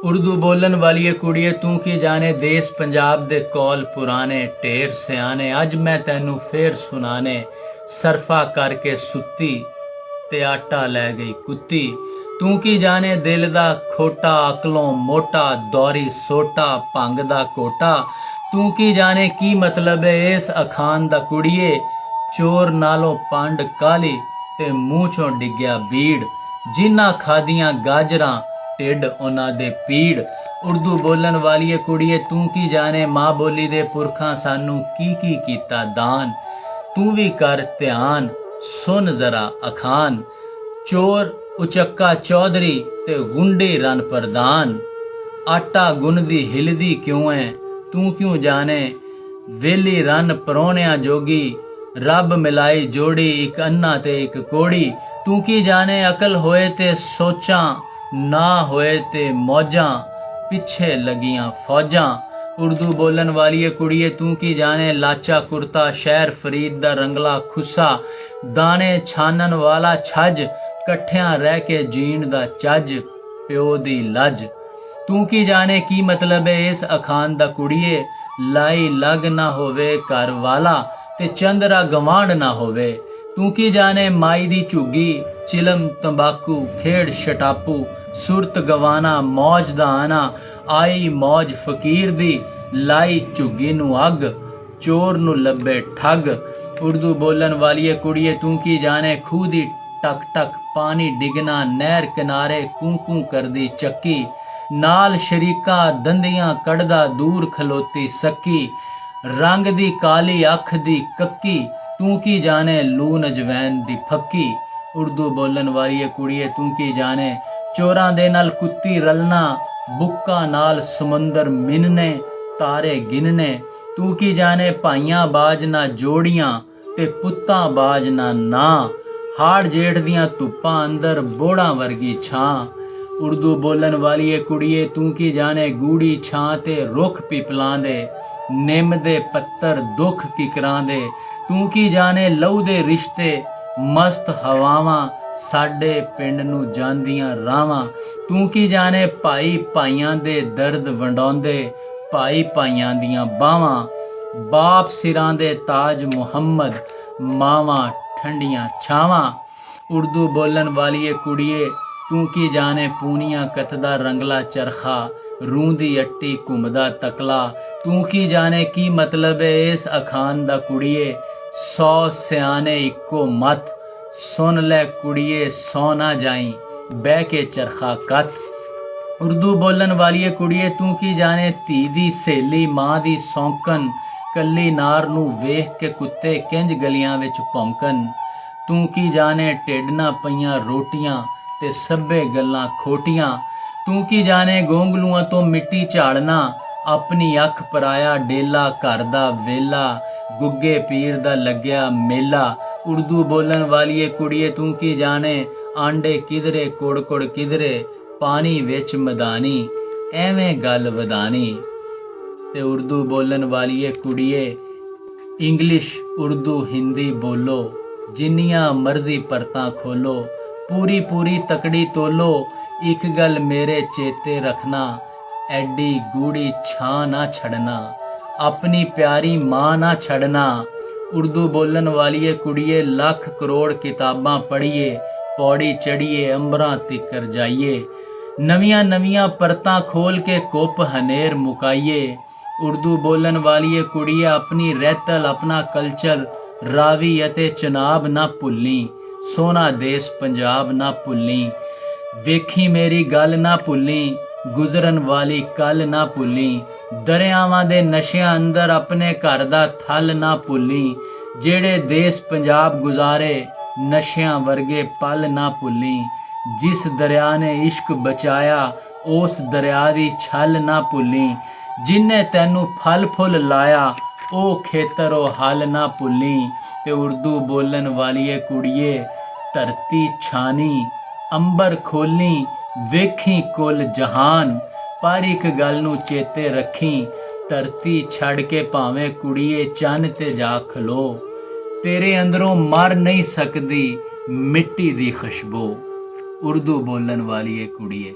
उर्दू बोलन वाली कुड़िए तू की जाने देश पंजाब दे कौल पुराने ढेर सियाने अज मैं तैनू फेर सुनाने सरफा करके सुत्ती ते आटा लै गई कुत्ती। तू की जाने दिल दा खोटा अकलों मोटा दौरी सोटा भंग दा कोटा। तू की जाने की मतलब है इस अखान दा कुड़िए चोर नालों पंड काली ते मूँह चों डिग्या बीड़ जिन्ना खादियां गाजरां ढिड उन्हां दे पीड़। उर्दू बोलन वाली कुड़िए तू की जाने माँ बोली दे पुरखां सानू की कीता दान। तू भी कर ध्यान सुन जरा अखान चोर उचक्का चौधरी ते गुंडी रन प्रधान। आटा गुनदी हिलदी क्यों है तू क्यों जाने वेली रन परौणियां जोगी रब मिलाई जोड़ी एक अन्ना ते एक कोड़ी। तू की जाने अकल होए ते सोचां ना होए ते मौजां पिछे लगियां फौजां। उर्दू बोलन वाली कुड़िए तू की जाने लाचा कुर्ता शहर फरीद दा रंगला खुस्सा दाने छानन वाला छज कट्ठियां रह के जीण दा चज प्यो दी लज। तू की जाने की मतलब है इस अखान दा कुड़िए लाई लग ना होवे घर वाला ते चंदरा गवांड ना होवे। तू की जाने माई दी झुग्गी चिलम तंबाकू खेड़ शटापू सुरत गवाना मौज दा आना आई मौज फकीर दी लाई झुग्गी नू अग चोर नू लब्बे ठग। उर्दू बोलन वाली कुड़िए तू की जाने खूह दी टक टक पानी डिगना नहर किनारे कूं करदी चक्की नाल शरीका दंदियां कड़दा दूर खलोती सक्की रंग दी काली अख दी कक्की तू की जाने लून अजवैन दी फक्की। उर्दू बोलन वाली कुड़िए तू की जाने चोरां दे नाल कुत्ती रलना बुक्का नाल समुंदर मिनने तारे गिनने। तू की जाने भाइयां बाज ना जोड़ियां ते पुत्तां बाज ना हाड़ जेठ दियां धुप्पां अंदर बोड़ा वर्गी छां। उर्दू बोलन वाली कुड़िए तू की जाने गूड़ी छां ते रुख पिपलां दे निम दे पत्तर दुख किकरां दे। तू की जाने लहू दे रिश्ते मस्त हवावां साडे पिंड नू जांदियां रावां। तू की जाने भाई भाइयां दे दर्द वंडाउंदे भाई भाइयां दियां बावां बाप सिरां दे ताज मुहम्मद मावां ठंडियां छावां। उर्दू बोलन वाली कुड़िए तू की जाने पूनियां कतदा रंगला चरखा रूंदी अट्टी घुमदा तकला। तू की जाने की मतलब है इस अखान दा कुड़िए 100 सियाने इक्को मत सुन लै कुड़िए सौ ना जाई बह के चरखा कत। उर्दू बोलन वाली कुड़िए तू की जाने धी दी सहेली मां दी सौंकन कली नार नू वेख के कुत्ते किंज गलियां विच भौंकन। तू की जाने ढिड ना पईयां रोटियां ते सब्बे गल्लां खोटियां। तू की जाने गोंगलूआं तो मिट्टी झाड़ना अपनी अख पराया डेला घर दा वेला गुग्गे पीर दा लग्या मेला। उर्दू बोलन वाली कुड़िए तू की जाने आंडे किधरे कोड़ कोड़ किधरे पानी विच मदानी एवें गल वदानी। ते उर्दू बोलन वाली कुड़िए इंग्लिश उर्दू हिंदी बोलो जिन्नियां मर्जी परतां खोलो पूरी पूरी तकड़ी तोलो एक गल मेरे चेते रखना एडी गूड़ी छां ना छड़ना अपनी प्यारी मां ना छड़ना। उर्दू बोलन वाली कुड़िए लख करोड़ किताबां पढ़िए पौड़ी चढ़िए अंबरां तिकर जाइए नवियां नवियां परतां खोल के कुप हनेर मुकाइए। उर्दू बोलन वाली कुड़िए अपनी रहतल अपना कल्चर रावी अते चनाब ना भुल्ली सोना देश पंजाब ना भुल्ली वेखी मेरी गल ना भुल्ली गुजरन वाली कल ना भुल्ली दरियावां दे नशियां अंदर अपने घर दा थल ना भुल्ली जेड़े देश पंजाब गुजारे नशियां वर्गे पल ना भुल्ली जिस दरिया ने इश्क बचाया उस दरिया दी छल ना भुल्ली जिन्ने तैनू फल फुल लाया ओ खेतर ओ हल ना भुल्ली। ते उर्दू बोलन वाली कुड़िए धरती छानी अंबर खोली वेखी कुल जहान पर एक गल नू चेते रखी धरती छड़ के भावें कुड़िए चन्न ते जा खलो तेरे अंदरों मर नहीं सकदी मिट्टी दी खुशबू। उर्दू बोलन वाली कुड़िए।